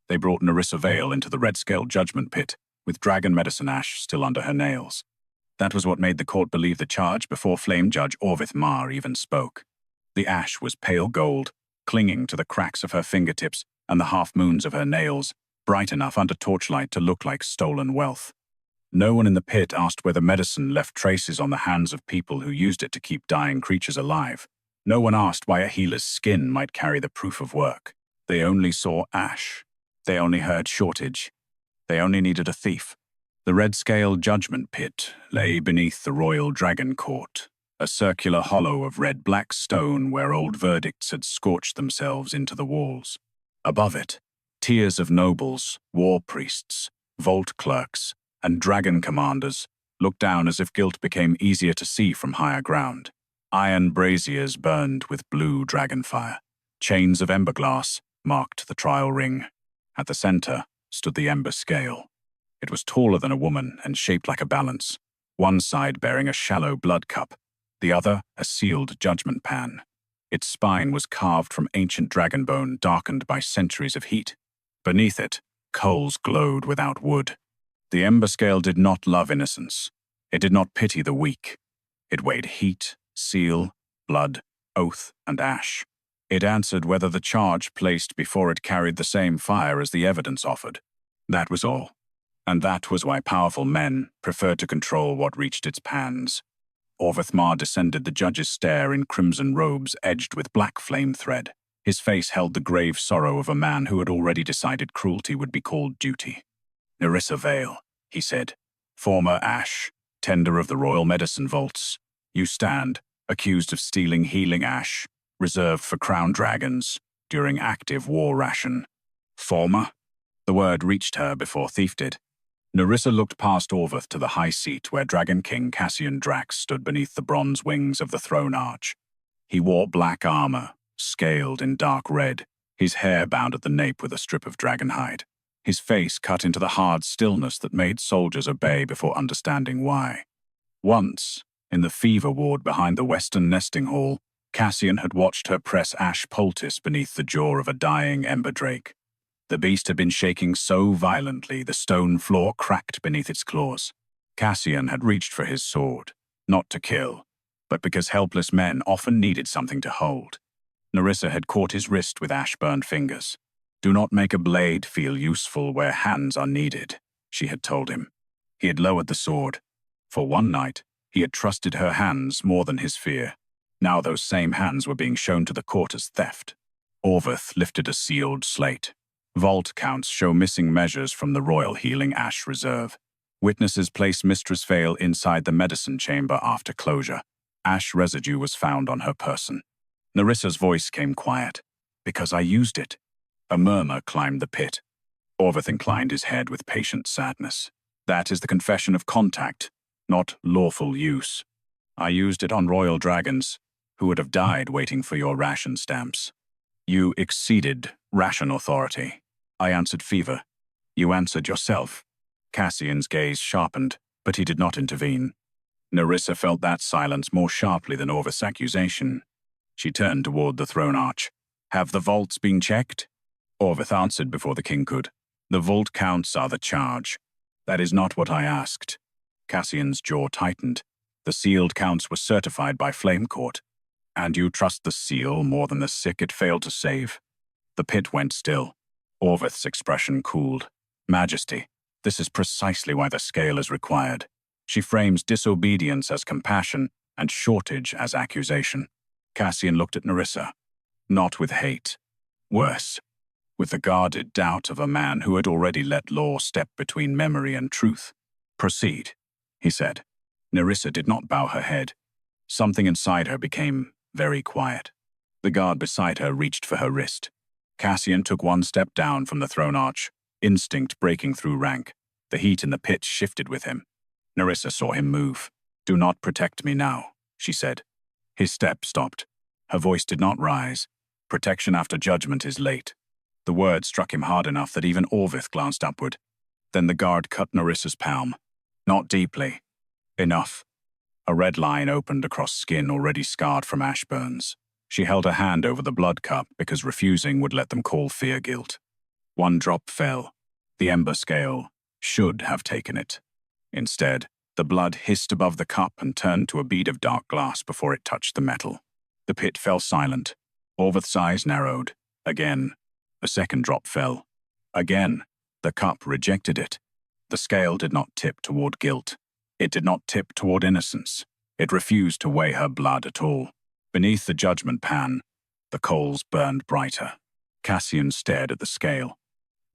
They brought Nerissa Vale into the Red Scale judgment pit, with dragon medicine ash still under her nails. That was what made the court believe the charge before Flame Judge Orvith Mar even spoke. The ash was pale gold, clinging to the cracks of her fingertips and the half-moons of her nails, bright enough under torchlight to look like stolen wealth. No one in the pit asked whether medicine left traces on the hands of people who used it to keep dying creatures alive. No one asked why a healer's skin might carry the proof of work. They only saw ash. They only heard shortage. They only needed a thief. The Red Scale judgment pit lay beneath the Royal Dragon Court, a circular hollow of red-black stone where old verdicts had scorched themselves into the walls. Above it, tiers of nobles, war priests, vault clerks, and dragon commanders looked down as if guilt became easier to see from higher ground. Iron braziers burned with blue dragonfire. Chains of ember glass marked the trial ring. At the center stood the Ember Scale. It was taller than a woman and shaped like a balance, one side bearing a shallow blood cup, the other a sealed judgment pan. Its spine was carved from ancient dragon bone darkened by centuries of heat. Beneath it, coals glowed without wood. The Ember Scale did not love innocence. It did not pity the weak. It weighed heat, seal, blood, oath, and ash. It answered whether the charge placed before it carried the same fire as the evidence offered. That was all. And that was why powerful men preferred to control what reached its pans. Orvith Mar descended the judge's stair in crimson robes edged with black flame thread. His face held the grave sorrow of a man who had already decided cruelty would be called duty. "Nerissa Vale," he said, "former ash, tender of the royal medicine vaults. You stand, accused of stealing healing ash, reserved for crown dragons, during active war ration." Former? The word reached her before thief did. Nerissa looked past Orvith to the high seat where Dragon King Cassian Drax stood beneath the bronze wings of the throne arch. He wore black armor, scaled in dark red, his hair bound at the nape with a strip of dragon hide. His face cut into the hard stillness that made soldiers obey before understanding why. Once, in the fever ward behind the western nesting hall, Cassian had watched her press ash poultice beneath the jaw of a dying ember drake. The beast had been shaking so violently the stone floor cracked beneath its claws. Cassian had reached for his sword, not to kill, but because helpless men often needed something to hold. Nerissa had caught his wrist with ash-burned fingers. "Do not make a blade feel useful where hands are needed," she had told him. He had lowered the sword. For one night, he had trusted her hands more than his fear. Now those same hands were being shown to the court as theft. Orvith lifted a sealed slate. Vault counts show missing measures from the Royal Healing Ash Reserve. Witnesses place Mistress Vale inside the medicine chamber after closure. Ash residue was found on her person. Nerissa's voice came quiet. "Because I used it." A murmur climbed the pit. Orvith inclined his head with patient sadness. "That is the confession of contact, not lawful use. I used it on royal dragons, who would have died waiting for your ration stamps. You exceeded ration authority. I answered fever. You answered yourself." Cassian's gaze sharpened, but he did not intervene. Nerissa felt that silence more sharply than Orvith's accusation. She turned toward the throne arch. "Have the vaults been checked?" Orvith answered before the king could. "The vault counts are the charge. That is not what I asked." Cassian's jaw tightened. "The sealed counts were certified by Flame Court. And you trust the seal more than the sick it failed to save?" The pit went still. Orvith's expression cooled. "Majesty, this is precisely why the scale is required. She frames disobedience as compassion and shortage as accusation." Cassian looked at Nerissa. Not with hate. Worse, with the guarded doubt of a man who had already let law step between memory and truth. "Proceed," he said. Nerissa did not bow her head. Something inside her became very quiet. The guard beside her reached for her wrist. Cassian took one step down from the throne arch, instinct breaking through rank. The heat in the pit shifted with him. Nerissa saw him move. "Do not protect me now," she said. His step stopped. Her voice did not rise. "Protection after judgment is late." The word struck him hard enough that even Orvith glanced upward. Then the guard cut Nerissa's palm. Not deeply. Enough. A red line opened across skin already scarred from ash burns. She held her hand over the blood cup because refusing would let them call fear guilt. One drop fell. The Ember Scale should have taken it. Instead, the blood hissed above the cup and turned to a bead of dark glass before it touched the metal. The pit fell silent. Orvith's eyes narrowed. Again, a second drop fell. Again, the cup rejected it. The scale did not tip toward guilt. It did not tip toward innocence. It refused to weigh her blood at all. Beneath the judgment pan, the coals burned brighter. Cassian stared at the scale.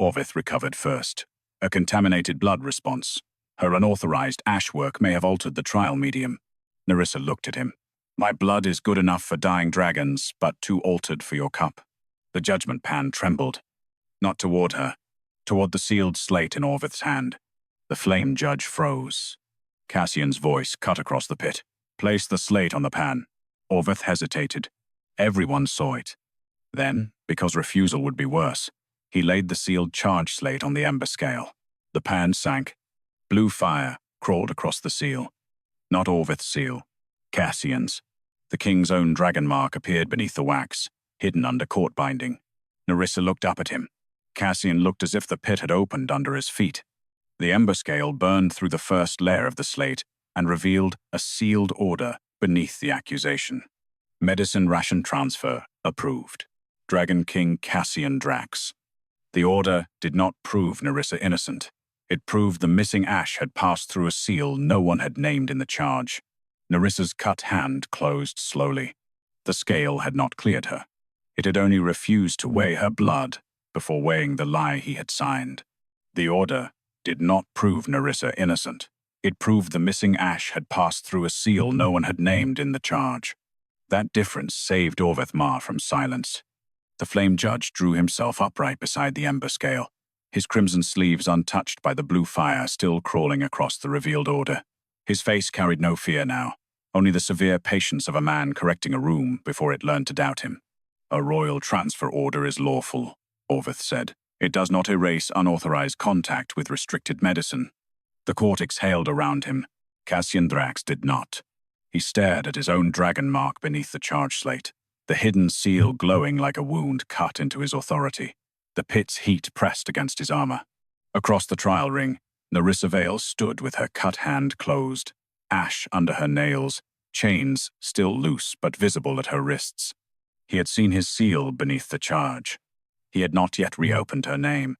Orvith recovered first. A contaminated blood response. Her unauthorized ash work may have altered the trial medium. Nerissa looked at him. My blood is good enough for dying dragons, but too altered for your cup. The judgment pan trembled. Not toward her. Toward the sealed slate in Orvith's hand. The flame judge froze. Cassian's voice cut across the pit. Place the slate on the pan. Orvith hesitated. Everyone saw it. Then, because refusal would be worse, he laid the sealed charge slate on the Ember Scale. The pan sank. Blue fire crawled across the seal. Not Orvith's seal. Cassian's. The king's own dragon mark appeared beneath the wax, hidden under court binding. Nerissa looked up at him. Cassian looked as if the pit had opened under his feet. The Ember Scale burned through the first layer of the slate and revealed a sealed order beneath the accusation. Medicine ration transfer approved. Dragon King Cassian Drax. The order did not prove Nerissa innocent. It proved the missing ash had passed through a seal no one had named in the charge. Nerissa's cut hand closed slowly. The scale had not cleared her. It had only refused to weigh her blood before weighing the lie he had signed. The order did not prove Nerissa innocent. It proved the missing ash had passed through a seal no one had named in the charge. That difference saved Orvith Mar from silence. The flame judge drew himself upright beside the Ember Scale, his crimson sleeves untouched by the blue fire still crawling across the revealed order. His face carried no fear now, only the severe patience of a man correcting a room before it learned to doubt him. A royal transfer order is lawful, Orvith said. It does not erase unauthorized contact with restricted medicine. The court exhaled around him. Cassian Drax did not. He stared at his own dragon mark beneath the charge slate, the hidden seal glowing like a wound cut into his authority. The pit's heat pressed against his armor. Across the trial ring, Nerissa Vale stood with her cut hand closed, ash under her nails, chains still loose but visible at her wrists. He had seen his seal beneath the charge. He had not yet reopened her name.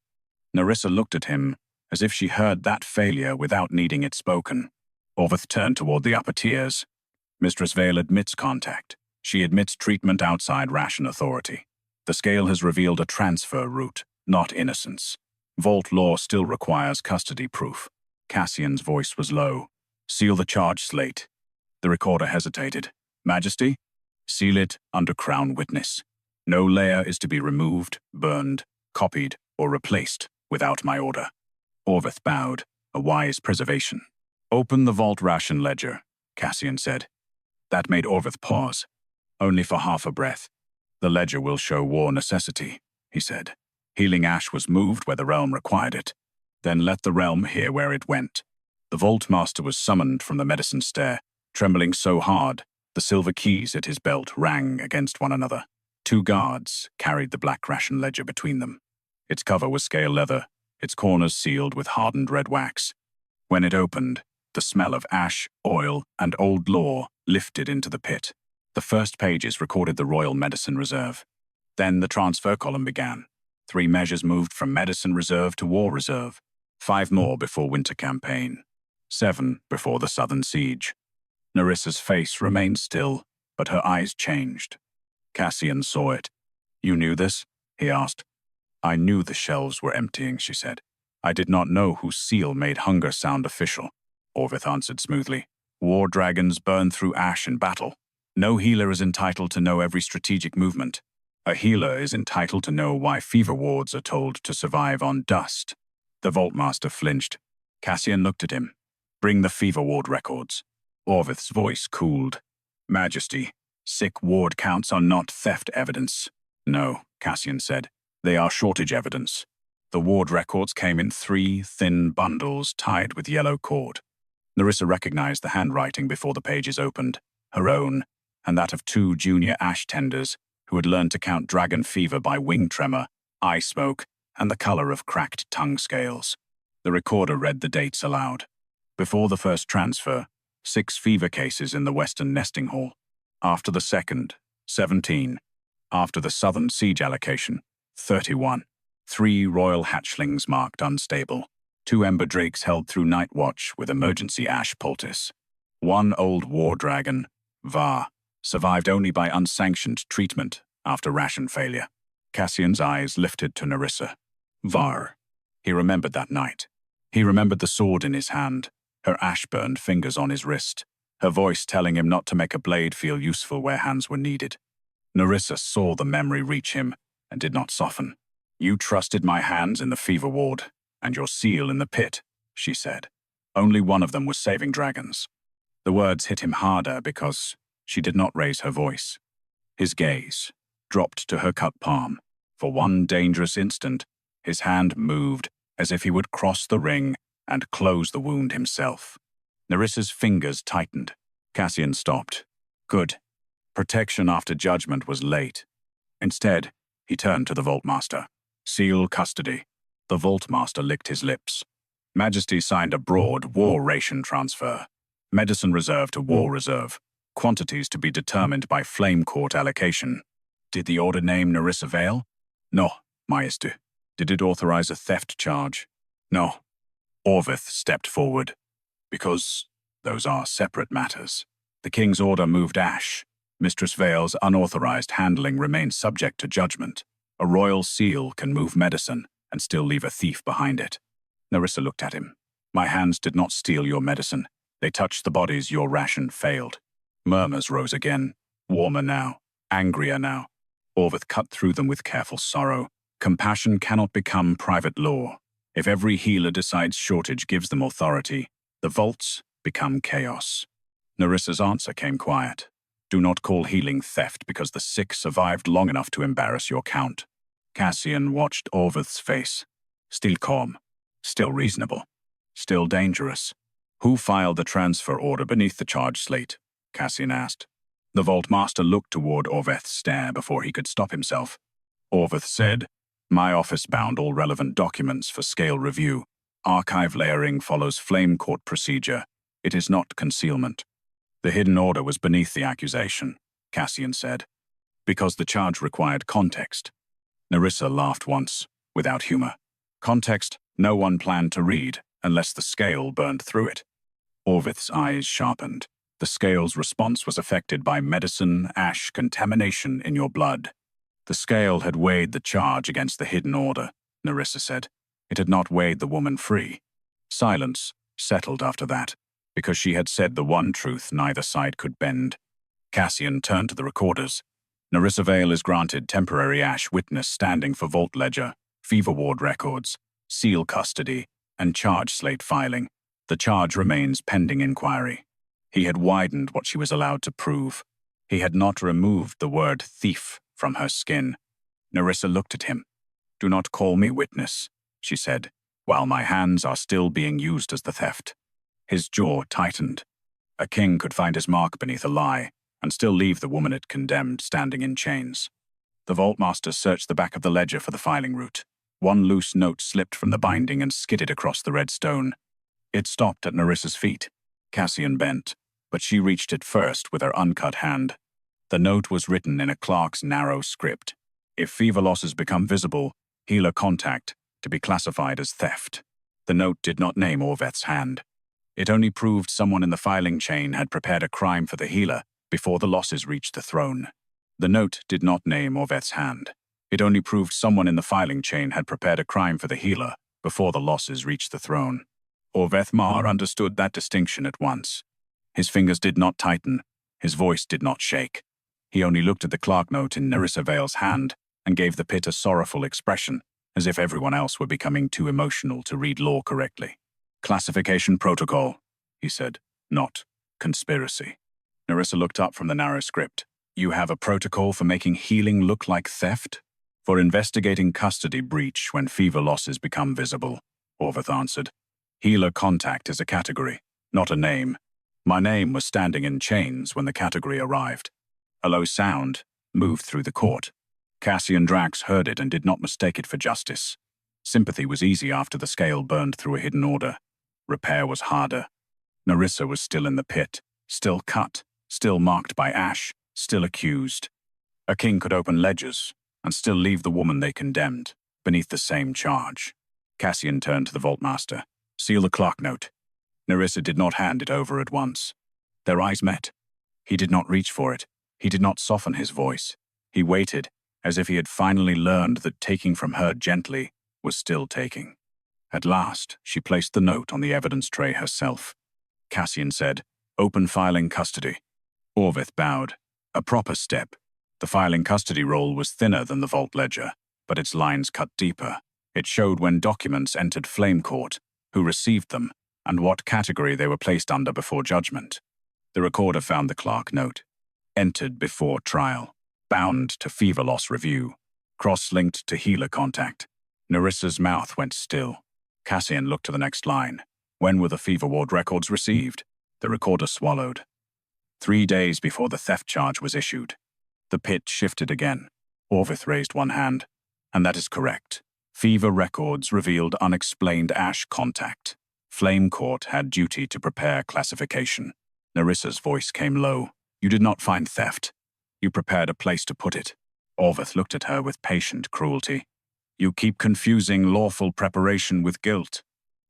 Nerissa looked at him as if she heard that failure without needing it spoken. Orvith turned toward the upper tiers. Mistress Vale admits contact. She admits treatment outside ration authority. The scale has revealed a transfer route, not innocence. Vault law still requires custody proof. Cassian's voice was low. Seal the charge slate. The recorder hesitated. Majesty? Seal it under crown witness. No layer is to be removed, burned, copied, or replaced without my order. Orvith bowed, a wise preservation. Open the vault ration ledger, Cassian said. That made Orvith pause, only for half a breath. The ledger will show war necessity, he said. Healing ash was moved where the realm required it. Then let the realm hear where it went. The Vault Master was summoned from the medicine stair, trembling so hard, the silver keys at his belt rang against one another. 2 guards carried the black ration ledger between them. Its cover was scale leather, its corners sealed with hardened red wax. When it opened, the smell of ash, oil, and old lore lifted into the pit. The first pages recorded the Royal Medicine Reserve. Then the transfer column began. 3 measures moved from Medicine Reserve to War Reserve. 5 more before Winter Campaign. 7 before the Southern Siege. Nerissa's face remained still, but her eyes changed. Cassian saw it. You knew this? He asked. I knew the shelves were emptying, she said. I did not know whose seal made hunger sound official. Orvith answered smoothly. War dragons burn through ash in battle. No healer is entitled to know every strategic movement. A healer is entitled to know why fever wards are told to survive on dust. The Vault Master flinched. Cassian looked at him. Bring the fever ward records. Orvith's voice cooled. Majesty, sick ward counts are not theft evidence. No, Cassian said. They are shortage evidence. The ward records came in 3 thin bundles tied with yellow cord. Nerissa recognized the handwriting before the pages opened, her own, and that of 2 junior ash tenders who had learned to count dragon fever by wing tremor, eye smoke, and the color of cracked tongue scales. The recorder read the dates aloud. Before the first transfer, 6 fever cases in the western nesting hall. After the second, 17. After the southern siege allocation, 31. 3 royal hatchlings marked unstable. 2 ember drakes held through night watch with emergency ash poultice. 1 old war dragon, Var, survived only by unsanctioned treatment after ration failure. Cassian's eyes lifted to Nerissa. Var. He remembered that night. He remembered the sword in his hand, her ash-burned fingers on his wrist, her voice telling him not to make a blade feel useful where hands were needed. Nerissa saw the memory reach him and did not soften. "You trusted my hands in the fever ward, and your seal in the pit," she said. Only one of them was saving dragons. The words hit him harder because she did not raise her voice. His gaze dropped to her cut palm. For one dangerous instant, his hand moved as if he would cross the ring and close the wound himself. Nerissa's fingers tightened. Cassian stopped. Good. Protection after judgment was late. Instead, he turned to the Vaultmaster. "Seal custody." The Vaultmaster licked his lips. "Majesty signed a broad war ration transfer. Medicine reserve to war reserve. Quantities to be determined by Flame Court allocation." "Did the order name Nerissa Vale?" "No, Majesty." "Did it authorize a theft charge?" "No." Orvith stepped forward. "Because those are separate matters. The King's order moved ash. Mistress Vale's unauthorized handling remains subject to judgment. A royal seal can move medicine and still leave a thief behind it." Nerissa looked at him. "My hands did not steal your medicine. They touched the bodies your ration failed." Murmurs rose again, warmer now, angrier now. Orvith cut through them with careful sorrow. "Compassion cannot become private law. If every healer decides shortage gives them authority, the vaults become chaos." Nerissa's answer came quiet. "Do not call healing theft because the sick survived long enough to embarrass your count." Cassian watched Orvith's face. Still calm, still reasonable, still dangerous. "Who filed the transfer order beneath the charge slate?" Cassian asked. The Vaultmaster looked toward Orveth's stare before he could stop himself. Orvith said, "My office bound all relevant documents for scale review. Archive layering follows Flame Court procedure. It is not concealment." "The hidden order was beneath the accusation," Cassian said, "because the charge required context." Nerissa laughed once, without humor. Context no one planned to read unless the scale burned through it. Orvith's eyes sharpened. "The scale's response was affected by medicine, ash, contamination in your blood." The scale had weighed the charge against the hidden order, Nerissa said. It had not weighed the woman free. Silence settled after that, because she had said the one truth neither side could bend. Cassian turned to the recorders. "Nerissa Vale is granted temporary ash witness standing for Vault Ledger, Fever Ward records, seal custody, and charge slate filing. The charge remains pending inquiry." He had widened what she was allowed to prove. He had not removed the word thief from her skin. Nerissa looked at him. "Do not call me witness," she said, "while my hands are still being used as the theft." His jaw tightened. A king could find his mark beneath a lie and still leave the woman it condemned standing in chains. The Vaultmaster searched the back of the ledger for the filing route. One loose note slipped from the binding and skidded across the red stone. It stopped at Nerissa's feet. Cassian bent, but she reached it first with her uncut hand. The note was written in a clerk's narrow script. "If fever losses become visible, healer contact, to be classified as theft." The note did not name Orveth's hand. It only proved someone in the filing chain had prepared a crime for the healer before the losses reached the throne. The note did not name Orveth's hand. It only proved someone in the filing chain had prepared a crime for the healer before the losses reached the throne. Orveth Mar understood that distinction at once. His fingers did not tighten. His voice did not shake. He only looked at the clerk note in Nerissa Vale's hand and gave the pit a sorrowful expression, as if everyone else were becoming too emotional to read law correctly. "Classification protocol," he said, "not conspiracy." Nerissa looked up from the narrow script. "You have a protocol for making healing look like theft?" "For investigating custody breach when fever losses become visible," Orvith answered. "Healer contact is a category, not a name. My name was standing in chains when the category arrived." A low sound moved through the court. Cassian Drax heard it and did not mistake it for justice. Sympathy was easy after the scale burned through a hidden order. Repair was harder. Nerissa was still in the pit, still cut, still marked by ash, still accused. A king could open ledgers and still leave the woman they condemned beneath the same charge. Cassian turned to the vaultmaster. "Seal the clock note." Nerissa did not hand it over at once. Their eyes met. He did not reach for it. He did not soften his voice. He waited, as if he had finally learned that taking from her gently was still taking. At last, she placed the note on the evidence tray herself. Cassian said, "Open filing custody." Orvith bowed. A proper step. The filing custody roll was thinner than the vault ledger, but its lines cut deeper. It showed when documents entered Flame Court, who received them, and what category they were placed under before judgment. The recorder found the clerk note. Entered before trial. Bound to fever loss review. Cross-linked to healer contact. Nerissa's mouth went still. Cassian looked to the next line. When were the fever ward records received? The recorder swallowed. 3 days before the theft charge was issued. The pit shifted again. Orvith raised one hand. And that is correct. Fever records revealed unexplained ash contact. Flame Court had duty to prepare classification. Nerissa's voice came low. You did not find theft. You prepared a place to put it. Orvith looked at her with patient cruelty. You keep confusing lawful preparation with guilt.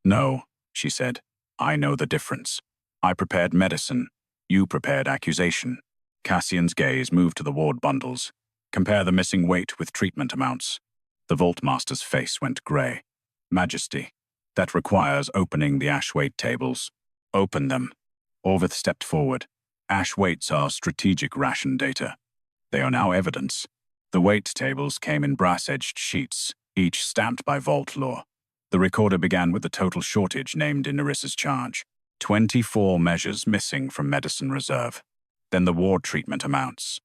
No, she said. I know the difference. I prepared medicine. You prepared accusation. Cassian's gaze moved to the ward bundles. Compare the missing weight with treatment amounts. The vaultmaster's face went grey. Majesty, that requires opening the ash weight tables. Open them. Orvith stepped forward. Ash weights are strategic ration data. They are now evidence. The weight tables came in brass-edged sheets, each stamped by vault law. The recorder began with the total shortage named in Nerissa's charge. 24 measures missing from medicine reserve. Then the ward treatment amounts.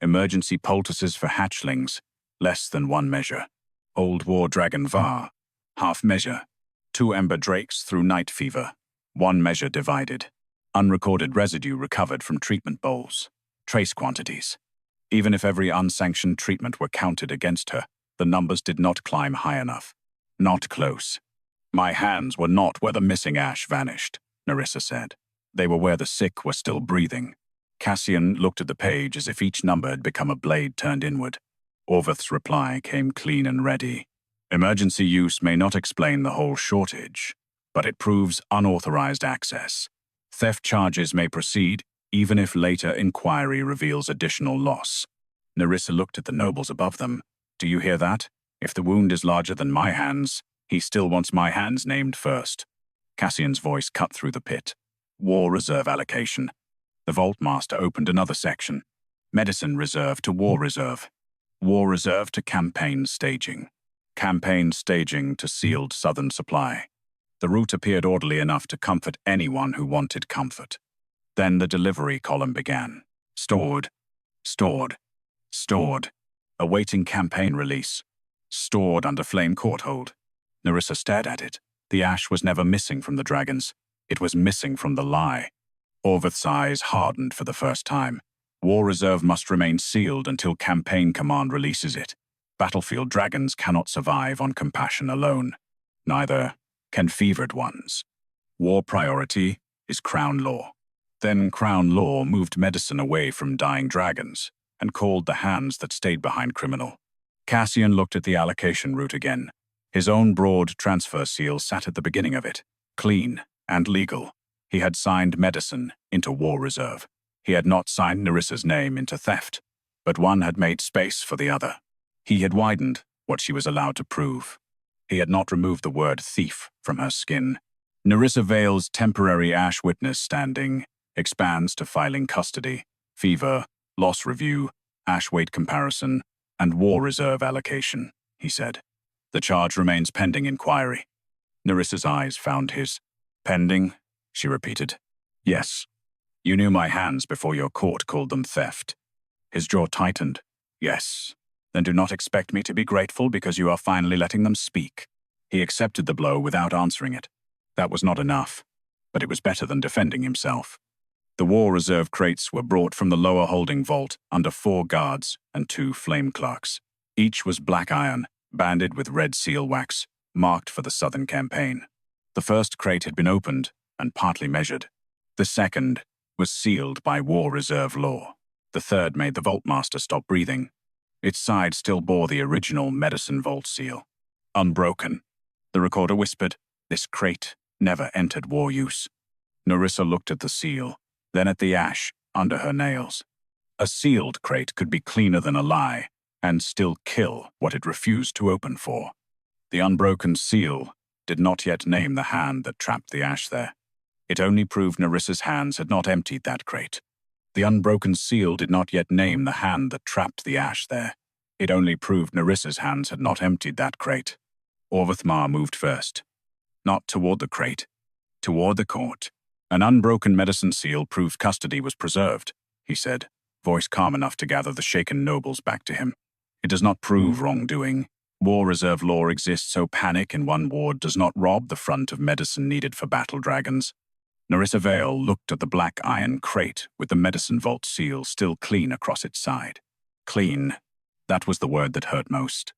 Emergency poultices for hatchlings, less than 1 measure. Old War Dragon Var, half measure. 2 Ember Drakes through night fever, 1 measure divided. Unrecorded residue recovered from treatment bowls. Trace quantities. Even if every unsanctioned treatment were counted against her, the numbers did not climb high enough. Not close. My hands were not where the missing ash vanished, Nerissa said. They were where the sick were still breathing. Cassian looked at the page as if each number had become a blade turned inward. Orvith's reply came clean and ready. Emergency use may not explain the whole shortage, but it proves unauthorized access. Theft charges may proceed, even if later inquiry reveals additional loss. Nerissa looked at the nobles above them. Do you hear that? If the wound is larger than my hands, he still wants my hands named first. Cassian's voice cut through the pit. War reserve allocation. The vaultmaster opened another section. Medicine reserve to war reserve. War reserve to campaign staging. Campaign staging to sealed southern supply. The route appeared orderly enough to comfort anyone who wanted comfort. Then the delivery column began. Stored. Stored. Stored. Awaiting campaign release. Stored under Flame Court hold. Nerissa stared at it. The ash was never missing from the dragons. It was missing from the lie. Orvith's eyes hardened for the first time. War reserve must remain sealed until campaign command releases it. Battlefield dragons cannot survive on compassion alone. Neither can fevered ones. War priority is crown law. Then crown law moved medicine away from dying dragons and called the hands that stayed behind criminal. Cassian looked at the allocation route again. His own broad transfer seal sat at the beginning of it, clean and legal. He had signed medicine into war reserve. He had not signed Nerissa's name into theft, but one had made space for the other. He had widened what she was allowed to prove. He had not removed the word thief from her skin. Nerissa Vale's temporary ash witness standing expands to filing custody, fever, loss review, ash weight comparison, and war reserve allocation, he said. The charge remains pending inquiry. Nerissa's eyes found his. Pending? She repeated. Yes. You knew my hands before your court called them theft. His jaw tightened. Yes. Then do not expect me to be grateful because you are finally letting them speak. He accepted the blow without answering it. That was not enough, but it was better than defending himself. The war reserve crates were brought from the lower holding vault under 4 guards and 2 flame clerks. Each was black iron, banded with red seal wax, marked for the Southern Campaign. The first crate had been opened and partly measured. The second was sealed by War Reserve law. The third made the Vaultmaster stop breathing. Its side still bore the original Medicine Vault seal. Unbroken. The recorder whispered, "This crate never entered war use." Nerissa looked at the seal, then at the ash under her nails. A sealed crate could be cleaner than a lie, and still kill what it refused to open for. The unbroken seal did not yet name the hand that trapped the ash there. It only proved Nerissa's hands had not emptied that crate. The unbroken seal did not yet name the hand that trapped the ash there. It only proved Nerissa's hands had not emptied that crate. Orvithmar moved first. Not toward the crate, toward the court. An unbroken medicine seal proved custody was preserved, he said, voice calm enough to gather the shaken nobles back to him. It does not prove wrongdoing. War Reserve law exists so panic in one ward does not rob the front of medicine needed for battle dragons. Nerissa Vale looked at the black iron crate with the medicine vault seal still clean across its side. Clean. That was the word that hurt most.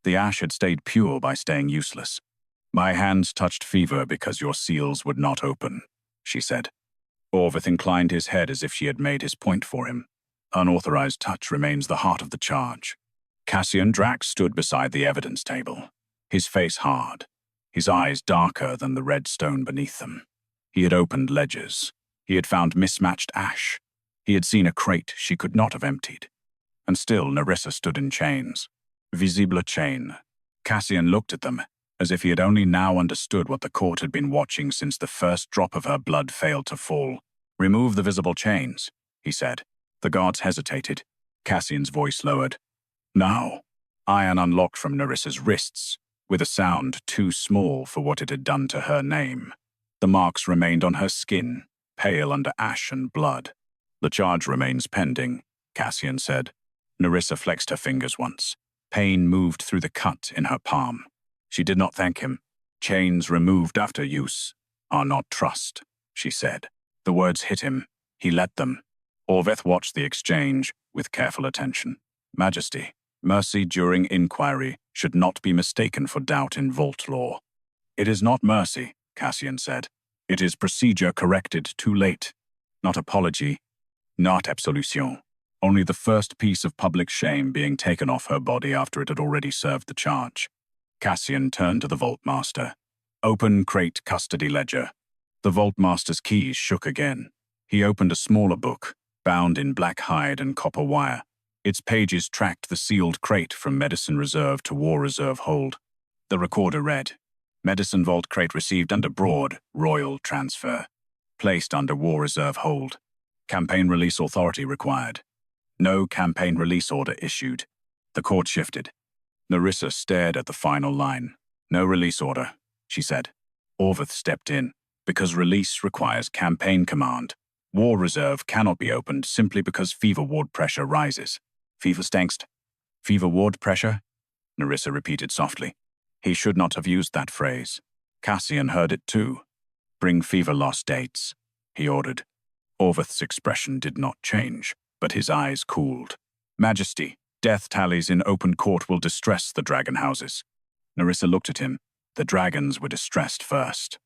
The ash had stayed pure by staying useless. "My hands touched fever because your seals would not open," she said. Orvith inclined his head as if she had made his point for him. Unauthorized touch remains the heart of the charge. Cassian Drax stood beside the evidence table, his face hard, his eyes darker than the red stone beneath them. He had opened ledgers. He had found mismatched ash. He had seen a crate she could not have emptied. And still Nerissa stood in chains. Visible chain. Cassian looked at them, as if he had only now understood what the court had been watching since the first drop of her blood failed to fall. "Remove the visible chains," he said. The guards hesitated. Cassian's voice lowered. Now, iron unlocked from Nerissa's wrists, with a sound too small for what it had done to her name. The marks remained on her skin, pale under ash and blood. "The charge remains pending," Cassian said. Nerissa flexed her fingers once. Pain moved through the cut in her palm. She did not thank him. "Chains removed after use are not trust," she said. The words hit him. He let them. Orvith watched the exchange with careful attention. "Majesty, mercy during inquiry should not be mistaken for doubt in vault law." "It is not mercy," Cassian said. "It is procedure corrected too late. Not apology, not absolution. Only the first piece of public shame being taken off her body after it had already served the charge." Cassian turned to the Vaultmaster. "Open crate custody ledger." The Vaultmaster's keys shook again. He opened a smaller book, bound in black hide and copper wire. Its pages tracked the sealed crate from Medicine Reserve to War Reserve hold. The recorder read, "Medicine Vault crate received under Broad, Royal transfer. Placed under War Reserve hold. Campaign release authority required. No campaign release order issued." The court shifted. Nerissa stared at the final line. "No release order," she said. Orvith stepped in. "Because release requires campaign command. War Reserve cannot be opened simply because fever ward pressure rises." "Fever stangst. Fever ward pressure?" Nerissa repeated softly. He should not have used that phrase. Cassian heard it too. "Bring fever loss dates," he ordered. Orvith's expression did not change, but his eyes cooled. "Majesty, death tallies in open court will distress the dragon houses." Nerissa looked at him. The dragons were distressed first.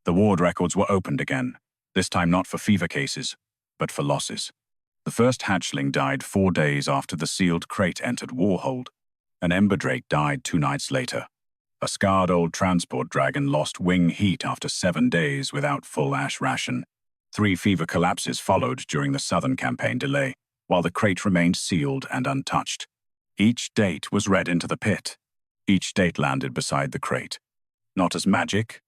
The ward records were opened again, this time not for fever cases, but for losses. The first hatchling died 4 days after the sealed crate entered Warhold. An Ember Drake died 2 nights later. A scarred old transport dragon lost wing heat after 7 days without full ash ration. 3 fever collapses followed during the Southern Campaign delay, while the crate remained sealed and untouched. Each date was read into the pit. Each date landed beside the crate. Not as magic,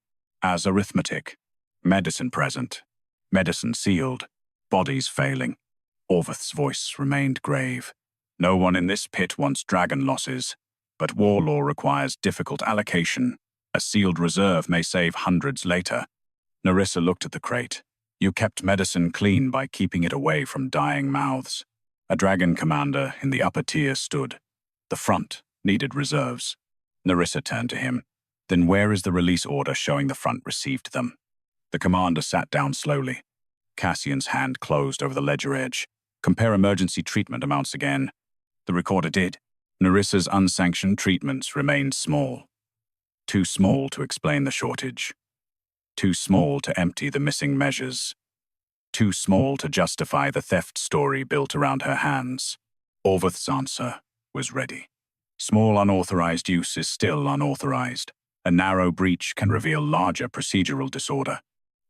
as arithmetic. Medicine present. Medicine sealed. Bodies failing. Orvith's voice remained grave. "No one in this pit wants dragon losses, but war law requires difficult allocation. A sealed reserve may save hundreds later." Nerissa looked at the crate. "You kept medicine clean by keeping it away from dying mouths." A dragon commander in the upper tier stood. The front needed reserves. Nerissa turned to him. "Then where is the release order showing the front received them?" The commander sat down slowly. Cassian's hand closed over the ledger edge. "Compare emergency treatment amounts again." The recorder did. Nerissa's unsanctioned treatments remained small. Too small to explain the shortage. Too small to empty the missing measures. Too small to justify the theft story built around her hands. Orveth's answer was ready. Small unauthorized use is still unauthorized. A narrow breach can reveal larger procedural disorder.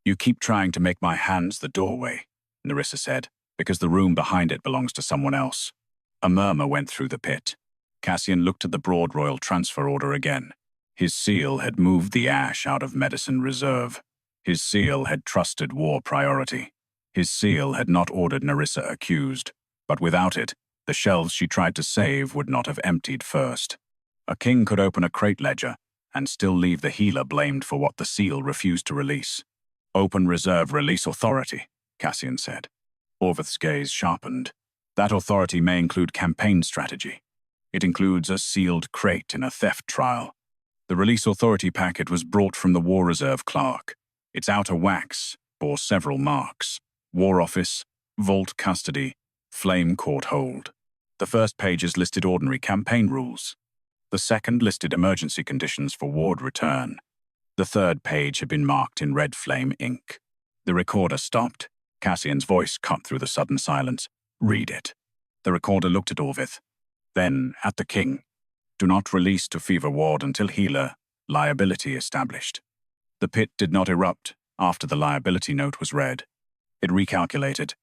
You keep trying to make my hands the doorway, Nerissa said, because the room behind it belongs to someone else. A murmur went through the pit. Cassian looked at the broad royal transfer order again. His seal had moved the ash out of medicine reserve. His seal had trusted war priority. His seal had not ordered Nerissa accused, but without it, the shelves she tried to save would not have emptied first. A king could open a crate ledger and still leave the healer blamed for what the seal refused to release. Open reserve release authority, Cassian said. Orveth's gaze sharpened. That authority may include campaign strategy. It includes a sealed crate in a theft trial. The release authority packet was brought from the War Reserve clerk. Its outer wax bore several marks: War Office, Vault Custody, Flame Court Hold. The first pages listed ordinary campaign rules. The second listed emergency conditions for ward return. The third page had been marked in red flame ink. The recorder stopped. Cassian's voice cut through the sudden silence. Read it. The recorder looked at Orveth. Then at the king. Do not release to Fever Ward until healer, liability established. The pit did not erupt after the liability note was read. It recalculated.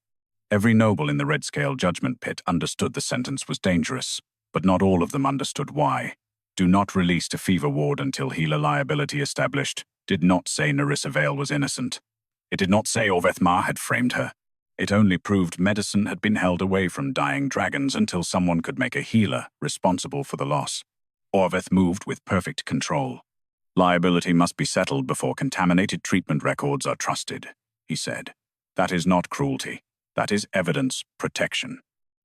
Every noble in the Red Scale judgment pit understood the sentence was dangerous, but not all of them understood why. Do not release to Fever Ward until healer liability established did not say Nerissa Vale was innocent. It did not say Orveth Mar had framed her. It only proved medicine had been held away from dying dragons until someone could make a healer responsible for the loss. Orveth moved with perfect control. Liability must be settled before contaminated treatment records are trusted, he said. That is not cruelty. That is evidence protection.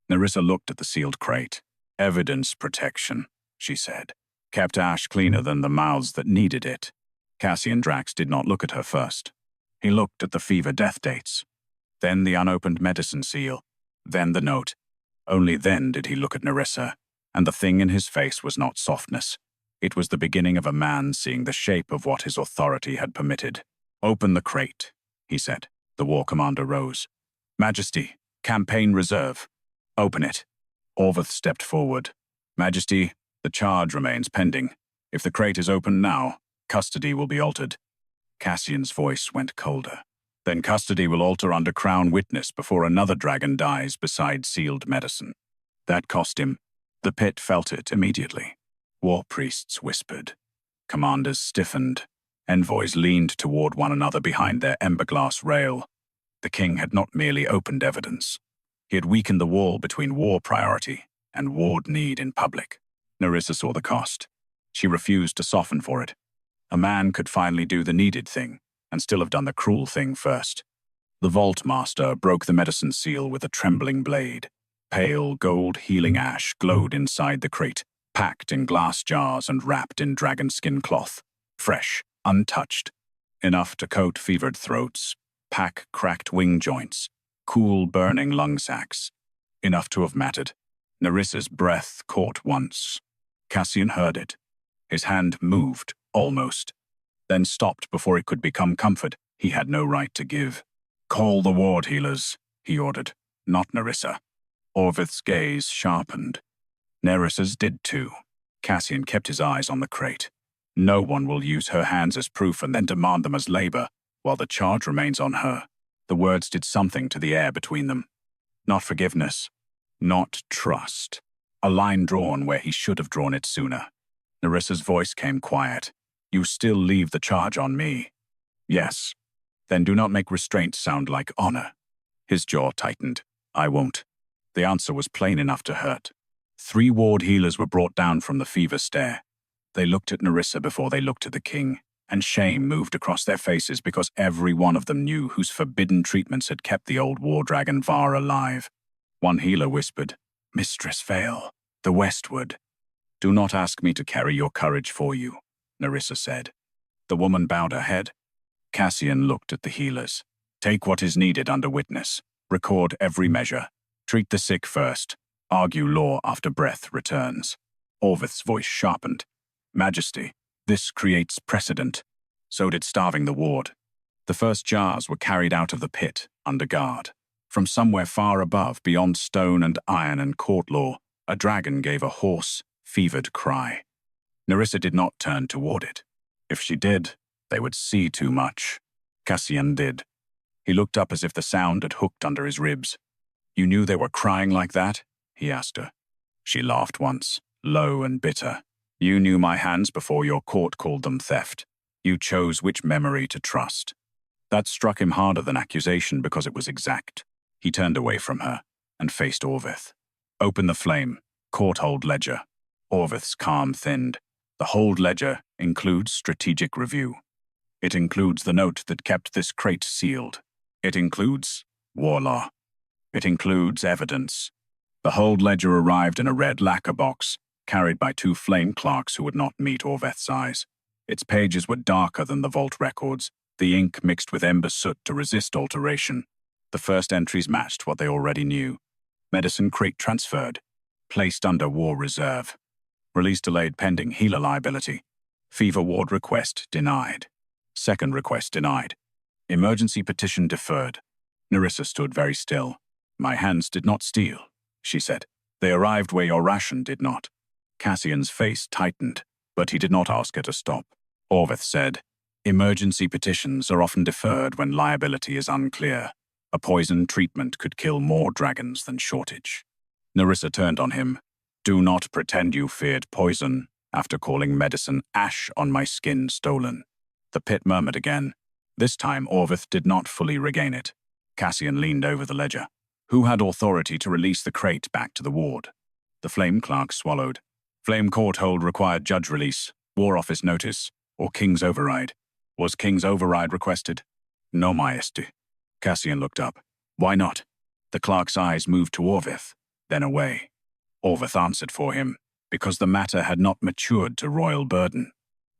Nerissa looked at the sealed crate. Evidence protection, she said. Kept ash cleaner than the mouths that needed it. Cassian Drax did not look at her first. He looked at the fever death dates. Then the unopened medicine seal. Then the note. Only then did he look at Nerissa, and the thing in his face was not softness. It was the beginning of a man seeing the shape of what his authority had permitted. Open the crate, he said. The war commander rose. Majesty, campaign reserve. Open it. Orveth stepped forward. Majesty, the charge remains pending. If the crate is opened now, custody will be altered. Cassian's voice went colder. Then custody will alter under crown witness before another dragon dies beside sealed medicine. That cost him. The pit felt it immediately. War priests whispered. Commanders stiffened. Envoys leaned toward one another behind their emberglass rail. The king had not merely opened evidence. He had weakened the wall between war priority and ward need in public. Nerissa saw the cost. She refused to soften for it. A man could finally do the needed thing and still have done the cruel thing first. The Vault Master broke the medicine seal with a trembling blade. Pale gold healing ash glowed inside the crate, packed in glass jars and wrapped in dragon skin cloth. Fresh, untouched. Enough to coat fevered throats, pack cracked wing joints, cool burning lung sacs. Enough to have mattered. Nerissa's breath caught once. Cassian heard it. His hand moved, almost, then stopped before it could become comfort he had no right to give. Call the ward healers, he ordered, not Nerissa. Orveth's gaze sharpened. Nerissa's did too. Cassian kept his eyes on the crate. No one will use her hands as proof and then demand them as labor, while the charge remains on her. The words did something to the air between them. Not forgiveness. Not trust. A line drawn where he should have drawn it sooner. Nerissa's voice came quiet. You still leave the charge on me. Yes. Then do not make restraint sound like honor. His jaw tightened. I won't. The answer was plain enough to hurt. 3 ward healers were brought down from the fever stare. They looked at Nerissa before they looked at the king, and shame moved across their faces because every one of them knew whose forbidden treatments had kept the old war dragon Var alive. One healer whispered, Mistress Vale, the westward. Do not ask me to carry your courage for you, Nerissa said. The woman bowed her head. Cassian looked at the healers. Take what is needed under witness. Record every measure. Treat the sick first. Argue law after breath returns. Orveth's voice sharpened. Majesty, This creates precedent. So did starving the ward. The first jars were carried out of the pit, under guard. From somewhere far above, beyond stone and iron and court law, a dragon gave a hoarse, fevered cry. Nerissa did not turn toward it. If she did, they would see too much. Cassian did. He looked up as if the sound had hooked under his ribs. "You knew they were crying like that?" he asked her. She laughed once, low and bitter. "You knew my hands before your court called them theft. You chose which memory to trust." That struck him harder than accusation because it was exact. He turned away from her and faced Orvith. "Open the flame. Court hold ledger." Orvith's calm thinned. "The hold ledger includes strategic review. It includes the note that kept this crate sealed. It includes war law. It includes evidence." The hold ledger arrived in a red lacquer box, carried by two flame clerks who would not meet Orveth's eyes. Its pages were darker than the vault records, the ink mixed with ember soot to resist alteration. The first entries matched what they already knew. Medicine crate transferred. Placed under war reserve. Release delayed pending healer liability. Fever ward request denied. Second request denied. Emergency petition deferred. Nerissa stood very still. "My hands did not steal," she said. "They arrived where your ration did not." Cassian's face tightened, but he did not ask her to stop. Orvith said, "Emergency petitions are often deferred when liability is unclear. A poison treatment could kill more dragons than shortage." Nerissa turned on him. "Do not pretend you feared poison after calling medicine ash on my skin stolen." The pit murmured again. This time Orvith did not fully regain it. Cassian leaned over the ledger. "Who had authority to release the crate back to the ward?" The flame clerk swallowed. "Flame court hold required judge release, war office notice, or king's override. Was king's override requested?" "No, Majesty." Cassian looked up. "Why not?" The clerk's eyes moved to Orvith, then away. Orvith answered for him, "Because the matter had not matured to royal burden."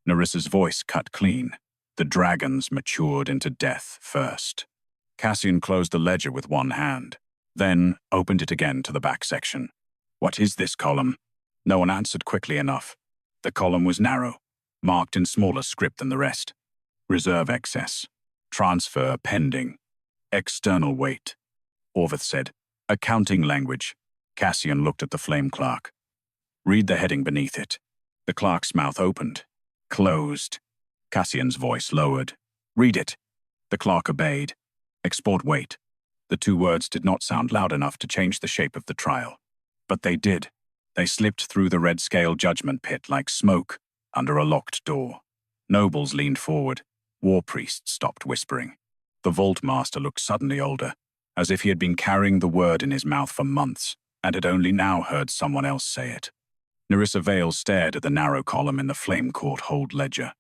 Nerissa's voice cut clean. "The dragons matured into death first." Cassian closed the ledger with one hand, then opened it again to the back section. "What is this column?" No one answered quickly enough. The column was narrow, marked in smaller script than the rest. "Reserve excess. Transfer pending. External weight." Orvith said, "Accounting language." Cassian looked at the flame clerk. "Read the heading beneath it." The clerk's mouth opened, closed. Cassian's voice lowered. "Read it." The clerk obeyed. "Export weight." The two words did not sound loud enough to change the shape of the trial. But they did. They slipped through the red scale judgment pit like smoke under a locked door. Nobles leaned forward. War priests stopped whispering. The vault master looked suddenly older, as if he had been carrying the word in his mouth for months and had only now heard someone else say it. Nerissa Vale stared at the narrow column in the flame court hold ledger.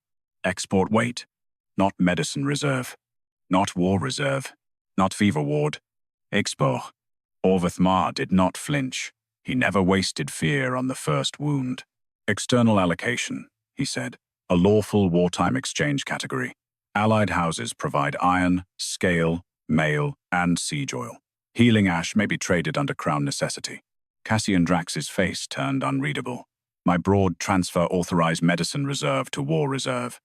Export weight, not medicine reserve, not war reserve, not fever ward. Export. Orvith Mar did not flinch. He never wasted fear on the first wound. "External allocation," he said. "A lawful wartime exchange category. Allied houses provide iron, scale, mail, and siege oil. Healing ash may be traded under crown necessity." Cassian Drax's face turned unreadable. "My broad transfer authorized medicine reserve to war reserve."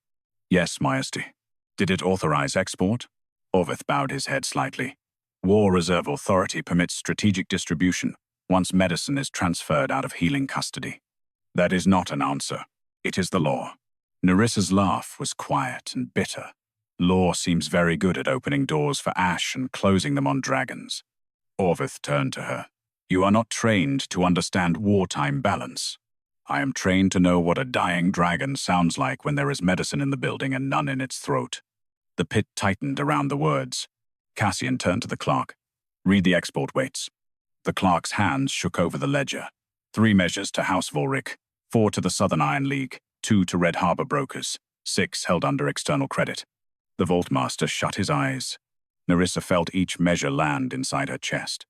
"Yes, Majesty." "Did it authorize export?" Orvith bowed his head slightly. "War reserve authority permits strategic distribution once medicine is transferred out of healing custody." "That is not an answer. It is the law." Nerissa's laugh was quiet and bitter. "Law seems very good at opening doors for ash and closing them on dragons." Orvith turned to her. "You are not trained to understand wartime balance. I am trained to know what a dying dragon sounds like when there is medicine in the building and none in its throat." The pit tightened around the words. Cassian turned to the clerk. "Read the export weights." The clerk's hands shook over the ledger. 3 measures to House Volric, 4 to the Southern Iron League, 2 to Red Harbor Brokers, 6 held under external credit. The vaultmaster shut his eyes. Nerissa felt each measure land inside her chest.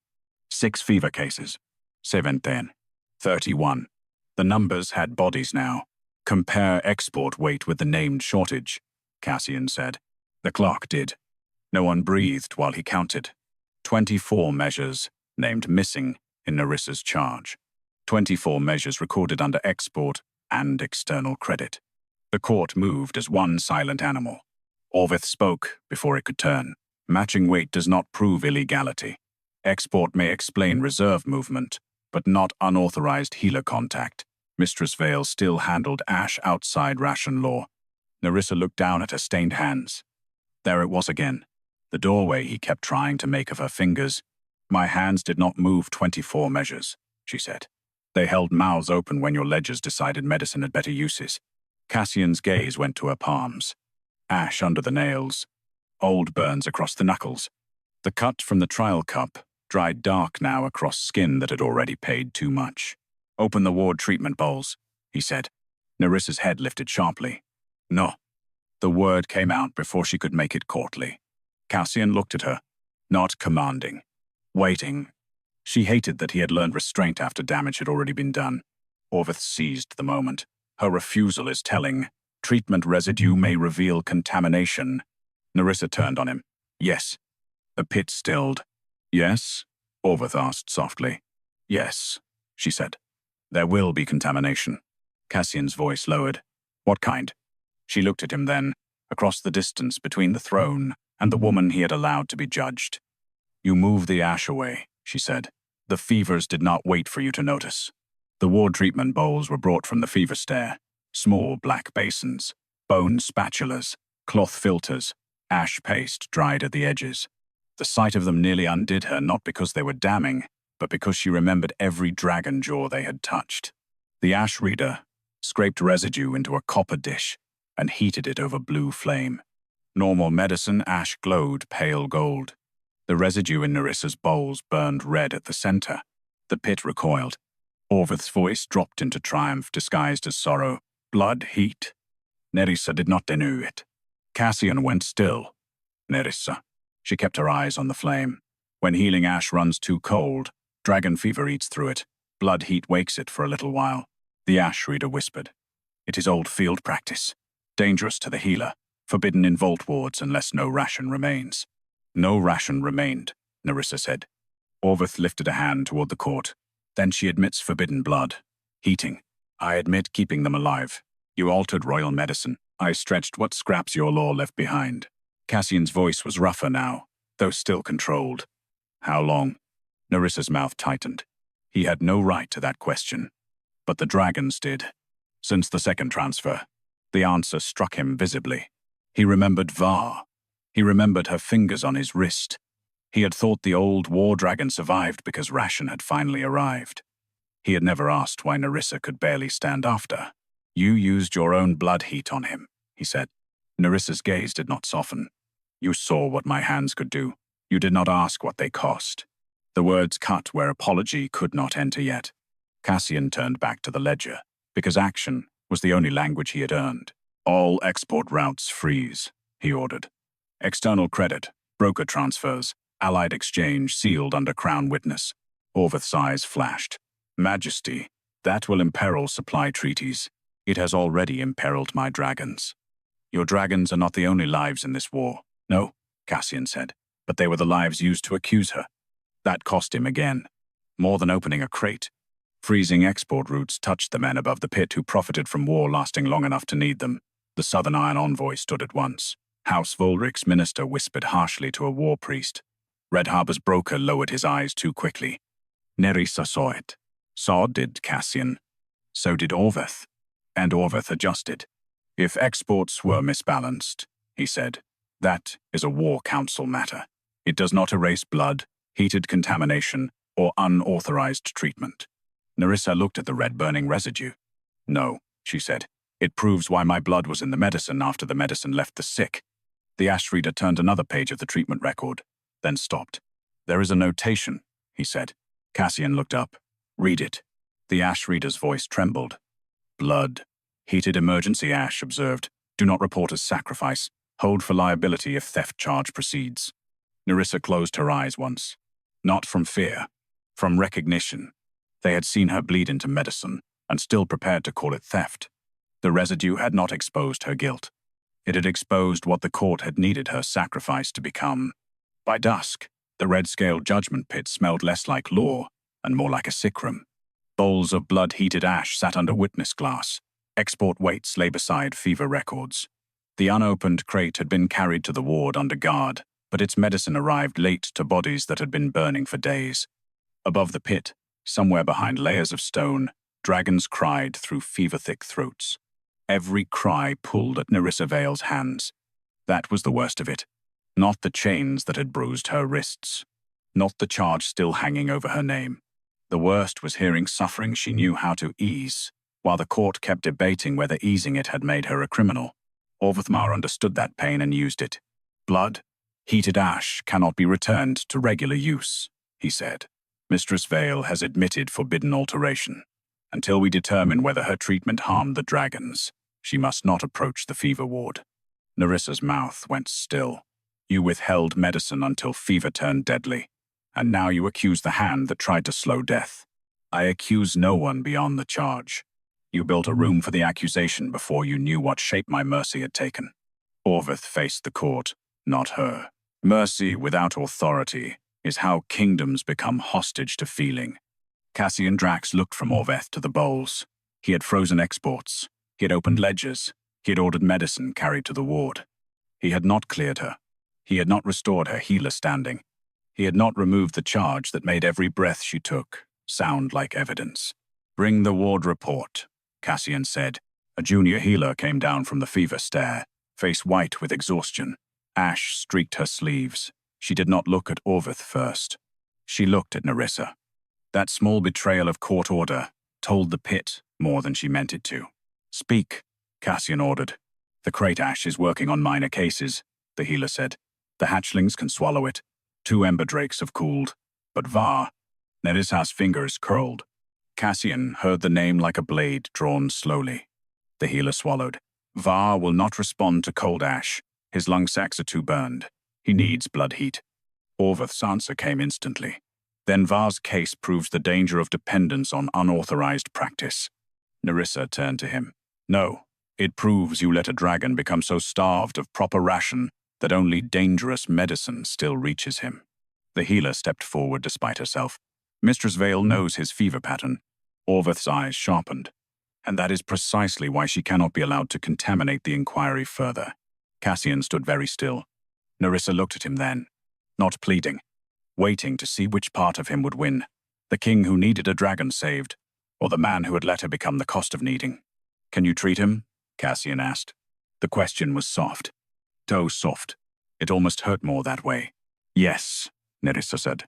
6 fever cases. 17. 31. The numbers had bodies now. "Compare export weight with the named shortage," Cassian said. The clerk did. No one breathed while he counted. 24 measures named missing in Nerissa's charge. 24 measures recorded under export and external credit. The court moved as one silent animal. Orvith spoke before it could turn. Matching weight does not prove illegality. Export may explain reserve movement, but not unauthorized healer contact. Mistress Vale still handled Ash outside ration law. Nerissa looked down at her stained hands. There it was again. The doorway he kept trying to make of her fingers. My hands did not move 24 measures, she said. They held mouths open when your ledgers decided medicine had better uses. Cassian's gaze went to her palms. Ash under the nails. Old burns across the knuckles. The cut from the trial cup dried dark now across skin that had already paid too much. Open the ward treatment bowls, he said. Nerissa's head lifted sharply. No. The word came out before she could make it courtly. Cassian looked at her, not commanding, waiting. She hated that he had learned restraint after damage had already been done. Orvith seized the moment. Her refusal is telling. Treatment residue may reveal contamination. Nerissa turned on him. Yes. The pit stilled. Yes? Orvith asked softly. Yes, she said. There will be contamination. Cassian's voice lowered. What kind? She looked at him then, across the distance between the throne and the woman he had allowed to be judged. You move the ash away, she said. The fevers did not wait for you to notice. The ward treatment bowls were brought from the fever stair. Small black basins, bone spatulas, cloth filters, ash paste dried at the edges. The sight of them nearly undid her, not because they were damning, but because she remembered every dragon jaw they had touched. The ash reader scraped residue into a copper dish and heated it over blue flame. Normal medicine ash glowed pale gold. The residue in Nerissa's bowls burned red at the center. The pit recoiled. Orvith's voice dropped into triumph disguised as sorrow. Blood heat. Nerissa did not deny it. Cassian went still. Nerissa. She kept her eyes on the flame. When healing ash runs too cold, dragon fever eats through it. Blood heat wakes it for a little while. The ash reader whispered. It is old field practice. Dangerous to the healer. Forbidden in vault wards unless no ration remains. No ration remained, Nerissa said. Orvith lifted a hand toward the court. Then she admits forbidden blood. Heating. I admit keeping them alive. You altered royal medicine. I stretched what scraps your law left behind. Cassian's voice was rougher now, though still controlled. How long? Nerissa's mouth tightened. He had no right to that question. But the dragons did. Since the second transfer. The answer struck him visibly. He remembered Var. He remembered her fingers on his wrist. He had thought the old war dragon survived because ration had finally arrived. He had never asked why Nerissa could barely stand after. You used your own blood heat on him, he said. Nerissa's gaze did not soften. You saw what my hands could do. You did not ask what they cost. The words cut where apology could not enter yet. Cassian turned back to the ledger, because action was the only language he had earned. All export routes freeze, he ordered. External credit, broker transfers, allied exchange sealed under crown witness. Orvith's eyes flashed. Majesty, that will imperil supply treaties. It has already imperiled my dragons. Your dragons are not the only lives in this war. No, Cassian said, but they were the lives used to accuse her. That cost him again. More than opening a crate. Freezing export routes touched the men above the pit who profited from war lasting long enough to need them. The Southern Iron Envoy stood at once. House Volrick's minister whispered harshly to a war priest. Red Harbor's broker lowered his eyes too quickly. Nerissa saw it. So did Cassian. So did Orvith. And Orvith adjusted. If exports were misbalanced, he said, that is a war council matter. It does not erase blood, heated contamination, or unauthorized treatment. Nerissa looked at the red-burning residue. No, she said. It proves why my blood was in the medicine after the medicine left the sick. The ash reader turned another page of the treatment record, then stopped. There is a notation, he said. Cassian looked up. Read it. The ash reader's voice trembled. Blood. Heated emergency ash observed. Do not report as sacrifice. Hold for liability if theft charge proceeds. Nerissa closed her eyes once. Not from fear. From recognition. They had seen her bleed into medicine, and still prepared to call it theft. The residue had not exposed her guilt. It had exposed what the court had needed her sacrifice to become. By dusk, the Red Scale judgment pit smelled less like law and more like a sick room. Bowls of blood-heated ash sat under witness glass. Export weights lay beside fever records. The unopened crate had been carried to the ward under guard, but its medicine arrived late to bodies that had been burning for days. Above the pit, somewhere behind layers of stone, dragons cried through fever-thick throats. Every cry pulled at Nerissa Vale's hands. That was the worst of it. Not the chains that had bruised her wrists. Not the charge still hanging over her name. The worst was hearing suffering she knew how to ease, while the court kept debating whether easing it had made her a criminal. Orvithmar understood that pain and used it. Blood, heated ash, cannot be returned to regular use, he said. Mistress Vale has admitted forbidden alteration. Until we determine whether her treatment harmed the dragons, she must not approach the fever ward. Nerissa's mouth went still. You withheld medicine until fever turned deadly, and now you accuse the hand that tried to slow death. I accuse no one beyond the charge. You built a room for the accusation before you knew what shape my mercy had taken. Orvith faced the court, not her. Mercy without authority is how kingdoms become hostage to feeling. Cassian Drax looked from Orveth to the bowls. He had frozen exports. He had opened ledgers. He had ordered medicine carried to the ward. He had not cleared her. He had not restored her healer standing. He had not removed the charge that made every breath she took sound like evidence. Bring the ward report, Cassian said. A junior healer came down from the fever stair, face white with exhaustion. Ash streaked her sleeves. She did not look at Orvith first. She looked at Nerissa. That small betrayal of court order told the pit more than she meant it to. Speak, Cassian ordered. The crate ash is working on minor cases, the healer said. The hatchlings can swallow it. 2 ember drakes have cooled. But Var, Nerissa's fingers curled. Cassian heard the name like a blade drawn slowly. The healer swallowed. Var will not respond to cold ash. His lung sacs are too burned. He needs blood heat. Orvith's answer came instantly. Then Var's case proves the danger of dependence on unauthorized practice. Nerissa turned to him. No, it proves you let a dragon become so starved of proper ration that only dangerous medicine still reaches him. The healer stepped forward despite herself. Mistress Vale knows his fever pattern. Orvith's eyes sharpened. And that is precisely why she cannot be allowed to contaminate the inquiry further. Cassian stood very still. Nerissa looked at him then, not pleading, waiting to see which part of him would win. The king who needed a dragon saved, or the man who had let her become the cost of needing. Can you treat him? Cassian asked. The question was soft. So soft. It almost hurt more that way. Yes, Nerissa said.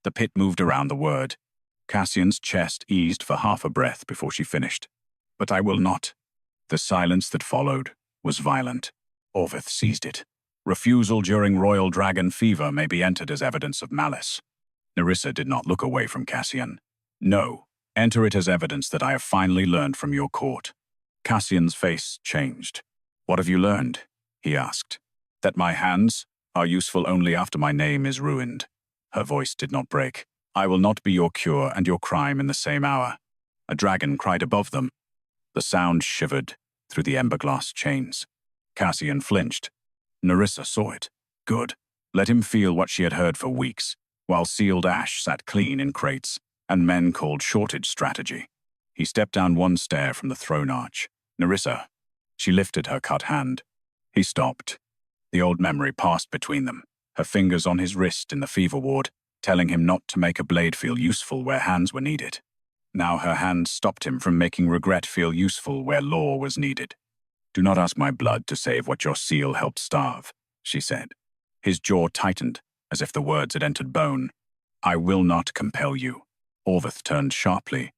The pit moved around the word. Cassian's chest eased for half a breath before she finished. But I will not. The silence that followed was violent. Orvith seized it. Refusal during royal dragon fever may be entered as evidence of malice. Nerissa did not look away from Cassian. No, enter it as evidence that I have finally learned from your court. Cassian's face changed. What have you learned? He asked. That my hands are useful only after my name is ruined. Her voice did not break. I will not be your cure and your crime in the same hour. A dragon cried above them. The sound shivered through the ember glass chains. Cassian flinched. Nerissa saw it. Good. Let him feel what she had heard for weeks, while sealed ash sat clean in crates, and men called shortage strategy. He stepped down one stair from the throne arch. Nerissa. She lifted her cut hand. He stopped. The old memory passed between them, her fingers on his wrist in the fever ward, telling him not to make a blade feel useful where hands were needed. Now her hand stopped him from making regret feel useful where law was needed. Do not ask my blood to save what your seal helped starve, she said. His jaw tightened, as if the words had entered bone. I will not compel you. Orvith turned sharply.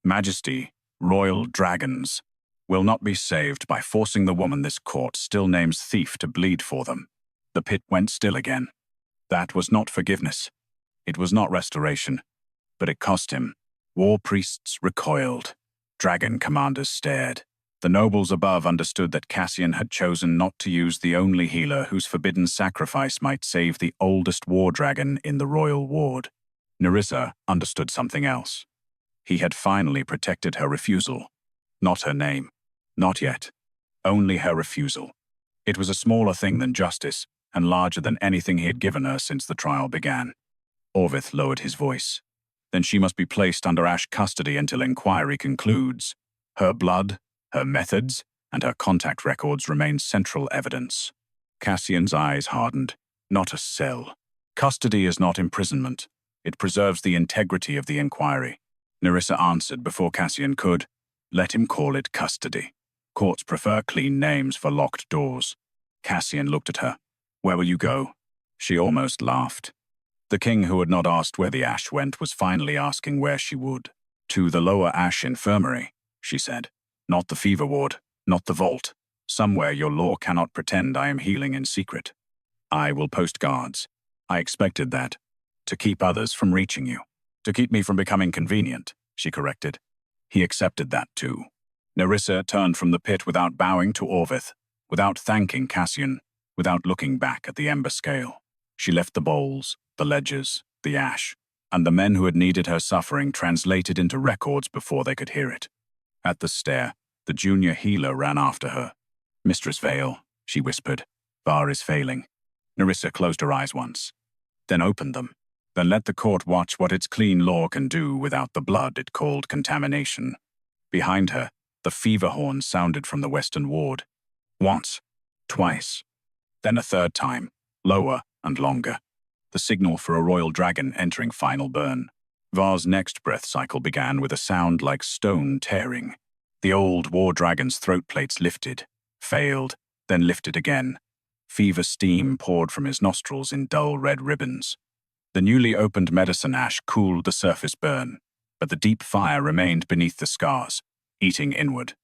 Majesty, royal dragons, will not be saved by forcing the woman this court still names thief to bleed for them. The pit went still again. That was not forgiveness. It was not restoration. But it cost him. War priests recoiled. Dragon commanders stared. The nobles above understood that Cassian had chosen not to use the only healer whose forbidden sacrifice might save the oldest war dragon in the royal ward. Nerissa understood something else. He had finally protected her refusal. Not her name. Not yet. Only her refusal. It was a smaller thing than justice, and larger than anything he had given her since the trial began. Orvith lowered his voice. Then she must be placed under Ash custody until inquiry concludes. Her blood Her methods and her contact records remain central evidence. Cassian's eyes hardened. Not a cell. Custody is not imprisonment. It preserves the integrity of the inquiry. Nerissa answered before Cassian could. Let him call it custody. Courts prefer clean names for locked doors. Cassian looked at her. Where will you go? She almost laughed. The king who had not asked where the ash went was finally asking where she would. To the lower ash infirmary, she said. Not the fever ward, not the vault. Somewhere your law cannot pretend I am healing in secret. I will post guards. I expected that. To keep others from reaching you. To keep me from becoming convenient, she corrected. He accepted that too. Nerissa turned from the pit without bowing to Orvith, without thanking Cassian, without looking back at the Ember Scale. She left the bowls, the ledgers, the ash, and the men who had needed her suffering translated into records before they could hear it. At the stair, the junior healer ran after her. Mistress Vale, she whispered. Var is failing. Nerissa closed her eyes once, then opened them. Then let the court watch what its clean law can do without the blood it called contamination. Behind her, the fever horn sounded from the western ward. Once, twice, then a third time, lower and longer. The signal for a royal dragon entering final burn. Var's next breath cycle began with a sound like stone tearing. The old war dragon's throat plates lifted, failed, then lifted again. Fever steam poured from his nostrils in dull red ribbons. The newly opened medicine ash cooled the surface burn, but the deep fire remained beneath the scars, eating inward.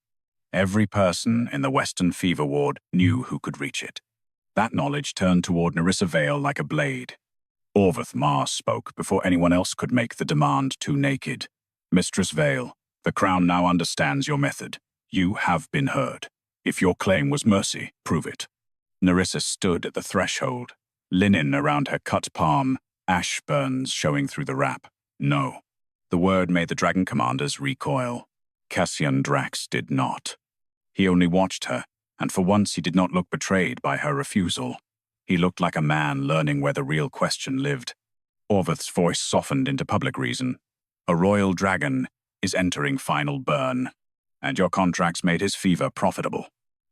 Every person in the Western Fever Ward knew who could reach it. That knowledge turned toward Nerissa Vale like a blade. Orvith Mars spoke before anyone else could make the demand too naked. Mistress Vale, the Crown now understands your method. You have been heard. If your claim was mercy, prove it. Nerissa stood at the threshold, linen around her cut palm, ash burns showing through the wrap. No. The word made the dragon commanders recoil. Cassian Drax did not. He only watched her, and for once he did not look betrayed by her refusal. He looked like a man learning where the real question lived. Orvith's voice softened into public reason. A royal dragon is entering final burn, and your contracts made his fever profitable.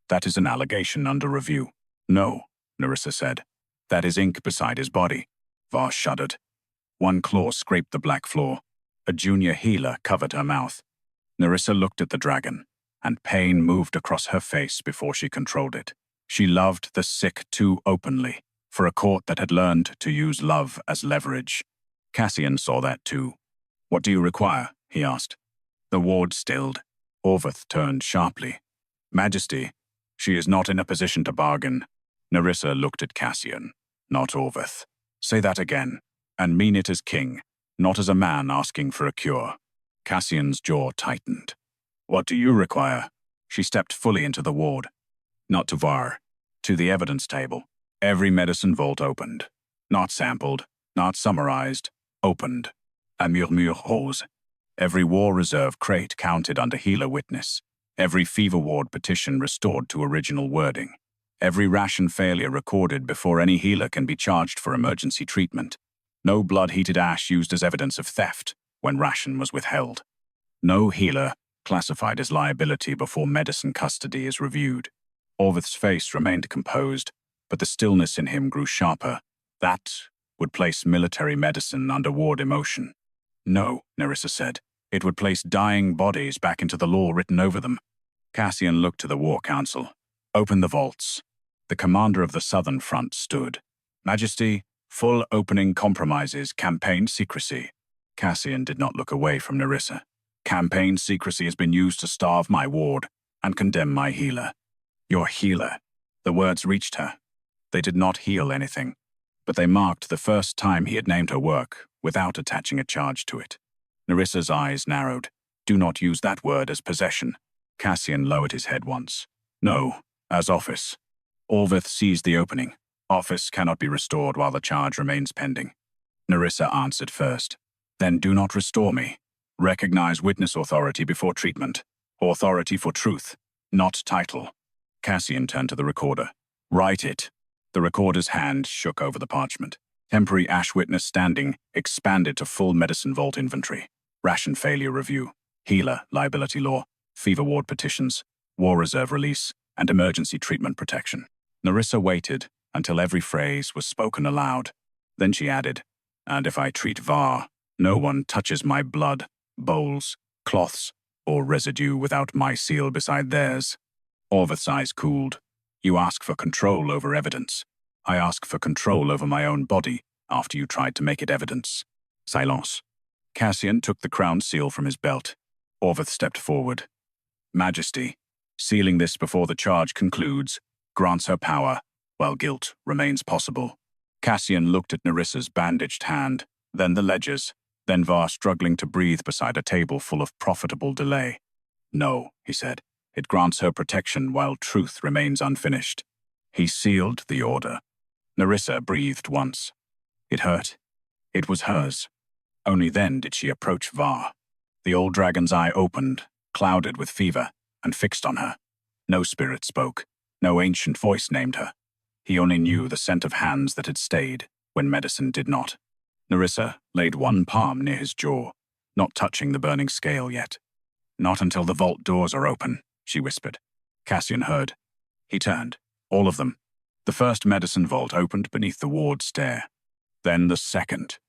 That is an allegation under review. No, Nerissa said. That is ink beside his body. Var shuddered. One claw scraped the black floor. A junior healer covered her mouth. Nerissa looked at the dragon, and pain moved across her face before she controlled it. She loved the sick too openly, for a court that had learned to use love as leverage. Cassian saw that too. What do you require? He asked. The ward stilled. Orvith turned sharply. Majesty, she is not in a position to bargain. Nerissa looked at Cassian, not Orvith. Say that again, and mean it as king, not as a man asking for a cure. Cassian's jaw tightened. What do you require? She stepped fully into the ward. Not to Var, to the evidence table. Every medicine vault opened. Not sampled, not summarized, opened. A murmure rose. Every war reserve crate counted under healer witness. Every fever ward petition restored to original wording. Every ration failure recorded before any healer can be charged for emergency treatment. No blood-heated ash used as evidence of theft when ration was withheld. No healer classified as liability before medicine custody is reviewed. Orvith's face remained composed, but the stillness in him grew sharper. That would place military medicine under ward emotion. No, Nerissa said. It would place dying bodies back into the law written over them. Cassian looked to the War Council. Open the vaults. The commander of the Southern Front stood. Majesty, full opening compromises campaign secrecy. Cassian did not look away from Nerissa. Campaign secrecy has been used to starve my ward and condemn my healer. Your healer. The words reached her. They did not heal anything, but they marked the first time he had named her work without attaching a charge to it. Nerissa's eyes narrowed. Do not use that word as possession. Cassian lowered his head once. No, as office. Orvith seized the opening. Office cannot be restored while the charge remains pending. Nerissa answered first. Then do not restore me. Recognize witness authority before treatment. Authority for truth, not title. Cassian turned to the recorder. Write it. The recorder's hand shook over the parchment. Temporary ash witness standing expanded to full medicine vault inventory. Ration failure review. Healer, liability law. Fever ward petitions. war reserve release, and emergency treatment protection. Nerissa waited until every phrase was spoken aloud. Then she added, "And if I treat Var, no one touches my blood, bowls, cloths, or residue without my seal beside theirs." Orvith's eyes cooled. "You ask for control over evidence. I ask for control over my own body after you tried to make it evidence." Silence. Cassian took the crown seal from his belt. Orvith stepped forward. "Majesty, sealing this before the charge concludes, grants her power, while guilt remains possible." Cassian looked at Nerissa's bandaged hand, then the ledgers, then Var struggling to breathe beside a table full of profitable delay. "No," he said, "it grants her protection while truth remains unfinished." He sealed the order. Nerissa breathed once. It hurt. It was hers. Only then did she approach Var. The old dragon's eye opened, clouded with fever, and fixed on her. No spirit spoke. No ancient voice named her. He only knew the scent of hands that had stayed when medicine did not. Nerissa laid one palm near his jaw, not touching the burning scale yet. "Not until the vault doors are open," she whispered. Cassian heard. He turned. All of them. The first medicine vault opened beneath the ward stair. Then the second.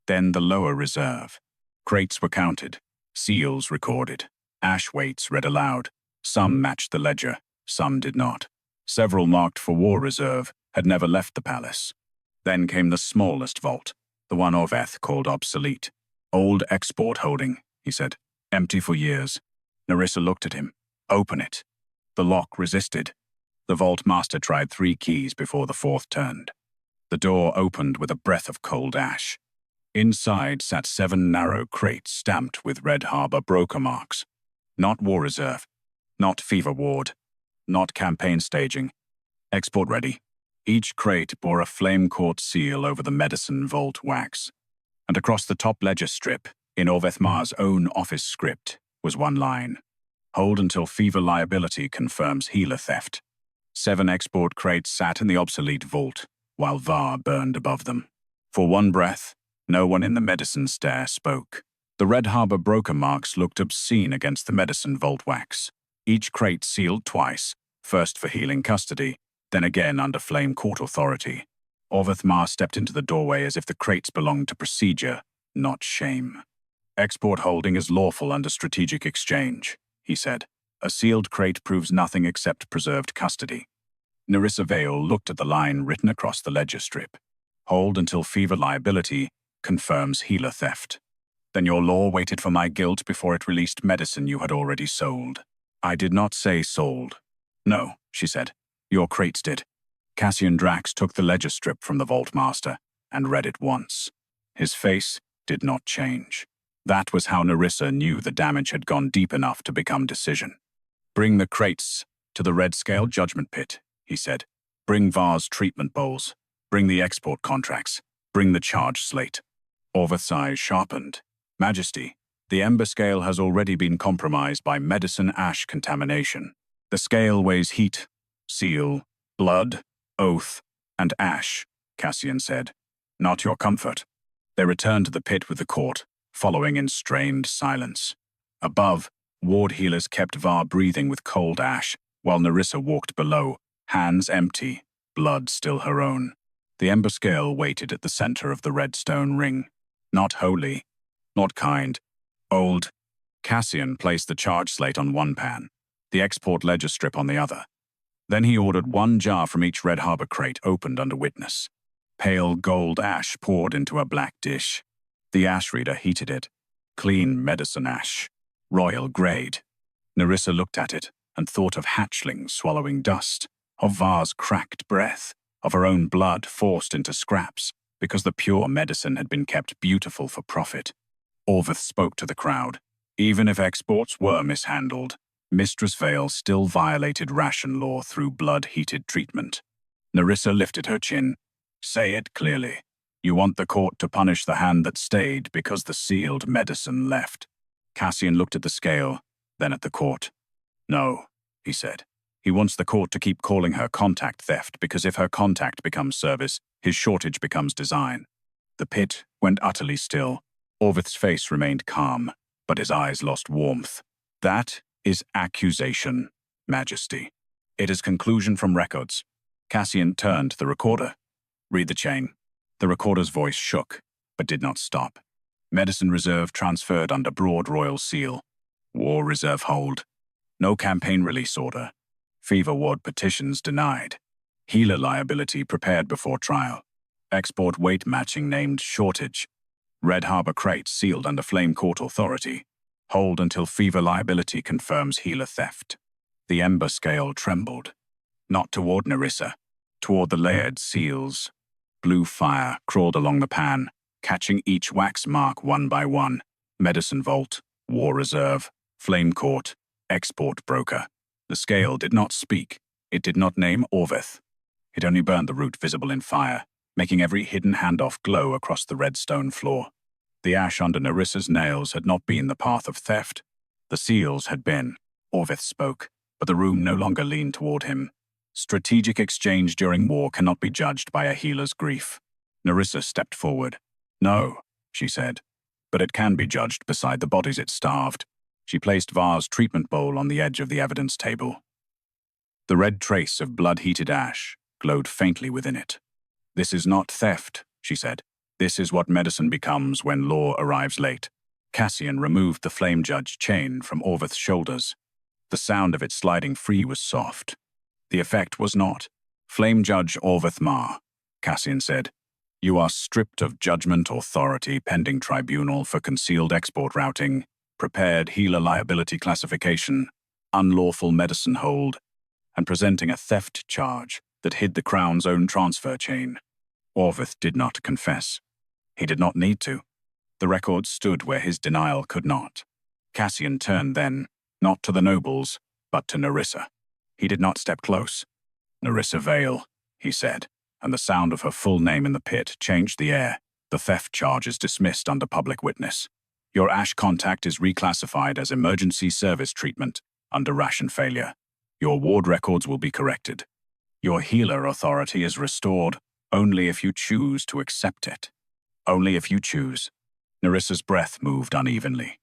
Then the lower reserve. Crates were counted. Seals recorded. Ash weights read aloud. Some matched the ledger. Some did not. Several marked for war reserve had never left the palace. Then came the smallest vault, the one Orveth called obsolete. "Old export holding," he said. "Empty for years." Nerissa looked at him. "Open it." The lock resisted. The vault master tried 3 keys before the 4th turned. The door opened with a breath of cold ash. Inside sat 7 narrow crates stamped with Red Harbor broker marks. Not war reserve. Not fever ward. Not campaign staging. Export ready. Each crate bore a flame-caught seal over the medicine vault wax. And across the top ledger strip, in Orveth Mar's own office script, was one line. "Hold until fever liability confirms healer theft." 7 export crates sat in the obsolete vault, while Var burned above them. For one breath, no one in the medicine stair spoke. The Red Harbor broker marks looked obscene against the medicine vault wax. Each crate sealed twice, first for healing custody, then again under flame court authority. Orveth Mar stepped into the doorway as if the crates belonged to procedure, not shame. "Export holding is lawful under strategic exchange," he said. "A sealed crate proves nothing except preserved custody." Nerissa Vale looked at the line written across the ledger strip. "Hold until fever liability confirms healer theft." "Then your law waited for my guilt before it released medicine you had already sold." "I did not say sold." "No," she said. "Your crates did." Cassian Drax took the ledger strip from the vault master and read it once. His face did not change. That was how Nerissa knew the damage had gone deep enough to become decision. "Bring the crates to the Red Scale judgment pit," he said. "Bring Var's treatment bowls. Bring the export contracts. Bring the charge slate." Orveth's eyes sharpened. "Majesty, the Ember Scale has already been compromised by medicine ash contamination. The scale weighs heat, seal, blood, oath, and ash," Cassian said. "Not your comfort." They returned to the pit with the court, following in strained silence. Above, ward healers kept Var breathing with cold ash, while Nerissa walked below, hands empty, blood still her own. The Ember Scale waited at the center of the red stone ring. Not holy, not kind, old. Cassian placed the charge slate on one pan, the export ledger strip on the other. Then he ordered 1 jar from each Red Harbor crate opened under witness. Pale gold ash poured into a black dish. The ash reader heated it. Clean medicine ash. Royal grade. Nerissa looked at it and thought of hatchlings swallowing dust, of Var's cracked breath, of her own blood forced into scraps, because the pure medicine had been kept beautiful for profit. Orveth spoke to the crowd. Even if exports were mishandled, Mistress Vale still violated ration law through blood-heated treatment. Nerissa lifted her chin. "Say it clearly. You want the court to punish the hand that stayed because the sealed medicine left." Cassian looked at the scale, then at the court. "No," he said. "He wants the court to keep calling her contact theft because if her contact becomes service, his shortage becomes design." The pit went utterly still. Orveth's face remained calm, but his eyes lost warmth. "That is accusation," Majesty. It is conclusion from records. Cassian turned to the recorder. Read the chain. The recorder's voice shook, but did not stop. Medicine reserve transferred under broad royal seal. War reserve hold. No campaign release order. Fever ward petitions denied. Healer liability prepared before trial. Export weight matching named shortage. Red Harbor crates sealed under Flame Court authority. Hold until fever liability confirms healer theft. The Ember Scale trembled. Not toward Nerissa, toward the layered seals. Blue fire crawled along the pan, catching each wax mark one by one. Medicine Vault, War Reserve, Flame Court, Export Broker. The scale did not speak. It did not name Orvith. It only burned the root visible in fire, making every hidden handoff glow across the red stone floor. The ash under Nerissa's nails had not been the path of theft. The seals had been. Orvith spoke, but the room no longer leaned toward him. Strategic exchange during war cannot be judged by a healer's grief. Nerissa stepped forward. No, she said, but it can be judged beside the bodies it starved. She placed Var's treatment bowl on the edge of the evidence table. The red trace of blood-heated ash glowed faintly within it. This is not theft, she said. This is what medicine becomes when law arrives late. Cassian removed the flame judge chain from Orvith's shoulders. The sound of it sliding free was soft. The effect was not. Flame Judge Orvith Mar, Cassian said. You are stripped of judgment authority pending tribunal for concealed export routing, prepared healer liability classification, unlawful medicine hold, and presenting a theft charge that hid the Crown's own transfer chain. Orvith did not confess. He did not need to. The record stood where his denial could not. Cassian turned then, not to the nobles, but to Nerissa. He did not step close. Nerissa Vale, he said, and the sound of her full name in the pit changed the air. The theft charge is dismissed under public witness. Your ash contact is reclassified as emergency service treatment under ration failure. Your ward records will be corrected. Your healer authority is restored only if you choose to accept it. Only if you choose. Nerissa's breath moved unevenly.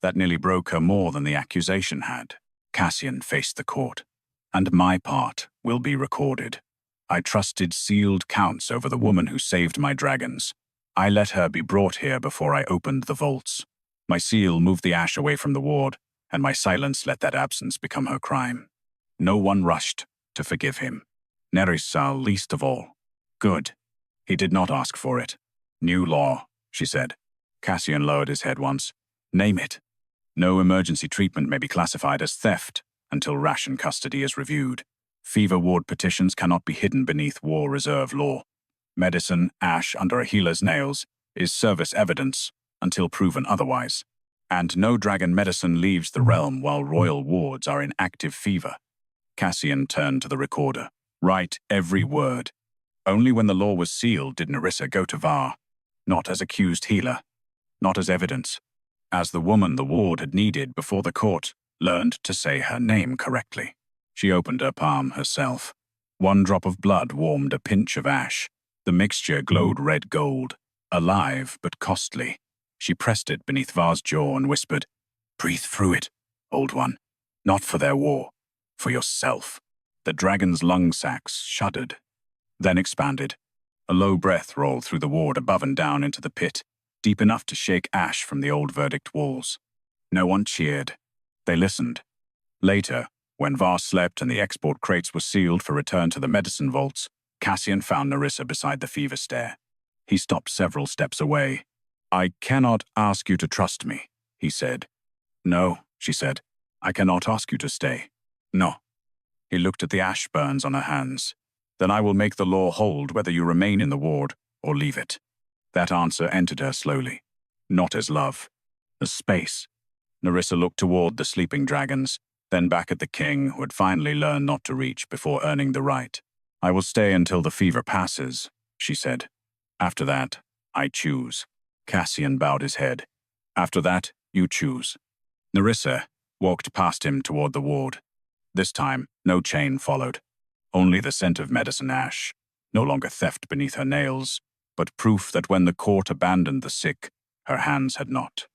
That nearly broke her more than the accusation had. Cassian faced the court. And my part will be recorded. I trusted sealed counts over the woman who saved my dragons. I let her be brought here before I opened the vaults. My seal moved the ash away from the ward, and my silence let that absence become her crime. No one rushed to forgive him. Nerissa least of all. Good. He did not ask for it. New law, she said. Cassian lowered his head once. Name it. No emergency treatment may be classified as theft until ration custody is reviewed. Fever ward petitions cannot be hidden beneath war reserve law. Medicine, ash under a healer's nails, is service evidence until proven otherwise. And no dragon medicine leaves the realm while royal wards are in active fever. Cassian turned to the recorder. Write every word. Only when the law was sealed did Nerissa go to Var. Not as accused healer. Not as evidence. As the woman the ward had needed before the court learned to say her name correctly. She opened her palm herself. One drop of blood warmed a pinch of ash. The mixture glowed red gold, alive but costly. She pressed it beneath Var's jaw and whispered, Breathe through it, old one. Not for their war, for yourself. The dragon's lung sacs shuddered, then expanded. A low breath rolled through the ward above and down into the pit, deep enough to shake ash from the old verdict walls. No one cheered. They listened. Later, when Var slept and the export crates were sealed for return to the medicine vaults, Cassian found Nerissa beside the fever stair. He stopped several steps away. I cannot ask you to trust me, he said. No, she said. I cannot ask you to stay. No. He looked at the ash burns on her hands. Then I will make the law hold whether you remain in the ward or leave it. That answer entered her slowly. Not as love. As space. Nerissa looked toward the sleeping dragons, then back at the king who had finally learned not to reach before earning the right. I will stay until the fever passes, she said. After that, I choose. Cassian bowed his head. After that, you choose. Nerissa walked past him toward the ward. This time, no chain followed. Only the scent of medicine ash, no longer theft beneath her nails, but proof that when the court abandoned the sick, her hands had not.